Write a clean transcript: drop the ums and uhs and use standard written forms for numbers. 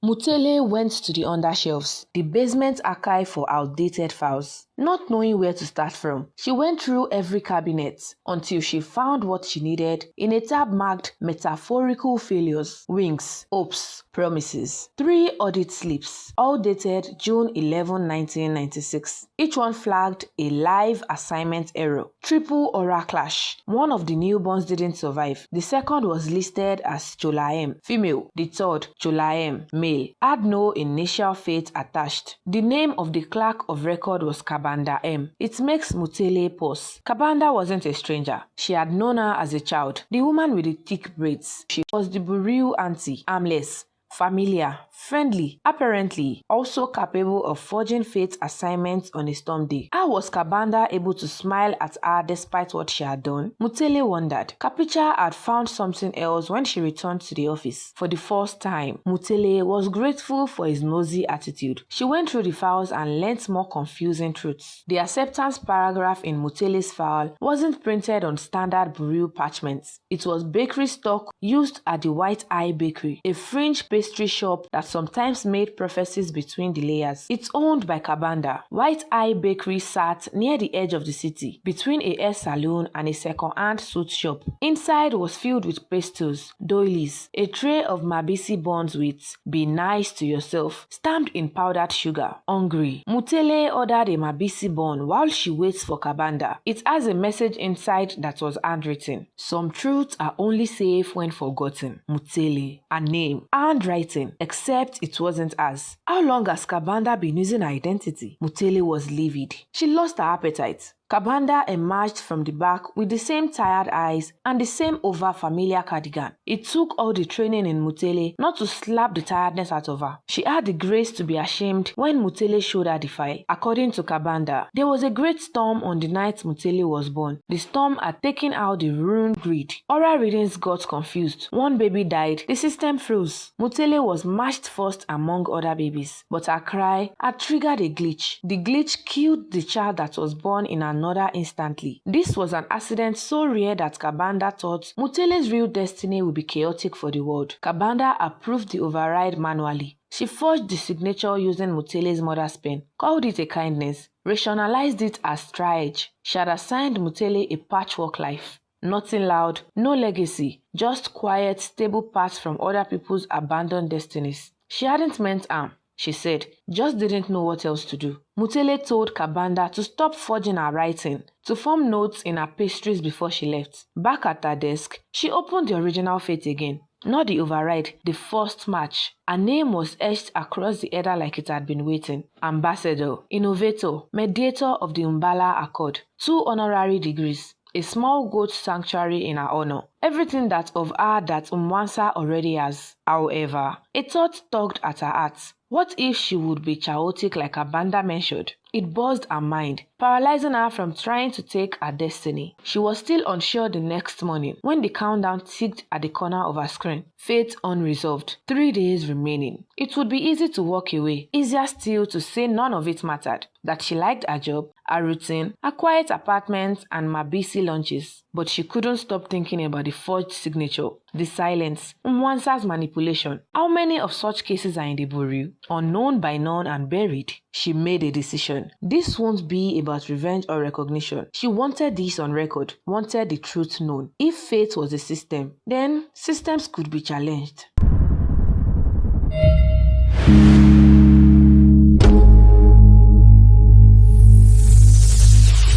Mutele went to the undershelves, the basement archive for outdated files. Not knowing where to start from, she went through every cabinet until she found what she needed in a tab marked Metaphorical Failures, Wings, Hopes, Promises. 3 audit slips, all dated June 11, 1996. Each one flagged a live assignment error. Triple oral clash. One of the newborns didn't survive. The second was listed as Cholaem, female. The third, Cholaem, male, had no initial fate attached. The name of the clerk of record was Kabanda M. It makes Mutele pause. Kabanda wasn't a stranger. She had known her as a child. The woman with the thick braids. She was the burial auntie, armless, familiar, friendly, apparently also capable of forging fate assignments on a storm day. How was Kabanda able to smile at her despite what she had done? Mutele wondered. Kapicha had found something else when she returned to the office. For the first time, Mutele was grateful for his nosy attitude. She went through the files and learnt more confusing truths. The acceptance paragraph in Mutele's file wasn't printed on standard burial parchments. It was bakery stock used at the White Eye Bakery, a fringe pastry shop that sometimes made prophecies between the layers. It's owned by Kabanda. White Eye Bakery sat near the edge of the city, between a hair salon and a second-hand suit shop. Inside was filled with pastels, doilies, a tray of Mabisi buns with "Be nice to yourself" stamped in powdered sugar. Hungry, Mutele ordered a Mabisi bun while she waits for Kabanda. It has a message inside that was handwritten. Some truths are only safe when forgotten. Mutele, a name, handwriting, except it wasn't hers. How long has Kabanda been using her identity? Mutele was livid. She lost her appetite. Kabanda emerged from the back with the same tired eyes and the same over-familiar cardigan. It took all the training in Mutele not to slap the tiredness out of her. She had the grace to be ashamed when Mutele showed her the file. According to Kabanda, there was a great storm on the night Mutele was born. The storm had taken out the ruined grid. Oral readings got confused. One baby died. The system froze. Mutele was matched first among other babies, but her cry had triggered a glitch. The glitch killed the child that was born in another instantly. This was an accident so rare that Kabanda thought Mutele's real destiny would be chaotic for the world. Kabanda approved the override manually. She forged the signature using Mutele's mother's pen, called it a kindness, rationalized it as triage. She had assigned Mutele a patchwork life. Nothing loud, no legacy, just quiet, stable paths from other people's abandoned destinies. She hadn't meant harm, she said, just didn't know what else to do. Mutele told Kabanda to stop forging her writing, to form notes in her pastries before she left. Back at her desk, she opened the original fate again. Not the override, the first match. Her name was etched across the header like it had been waiting. Ambassador, Innovator, Mediator of the Umbala Accord. 2 honorary degrees. A small goat sanctuary in her honor. Everything that of her that Umwansa already has. However, a thought tugged at her heart. What if she would be chaotic like Kabanda mentioned? It buzzed her mind, paralyzing her from trying to take her destiny. She was still unsure the next morning when the countdown ticked at the corner of her screen. Fate unresolved. 3 days remaining. It would be easy to walk away, easier still to say none of it mattered. That she liked her job, her routine, her quiet apartment and Mabisi lunches. But she couldn't stop thinking about the forged signature, the silence, Umwansa's manipulation. How many of such cases are in the burial, unknown by none and buried? She made a decision. This won't be about revenge or recognition. She wanted this on record, wanted the truth known. If fate was a system, then systems could be challenged.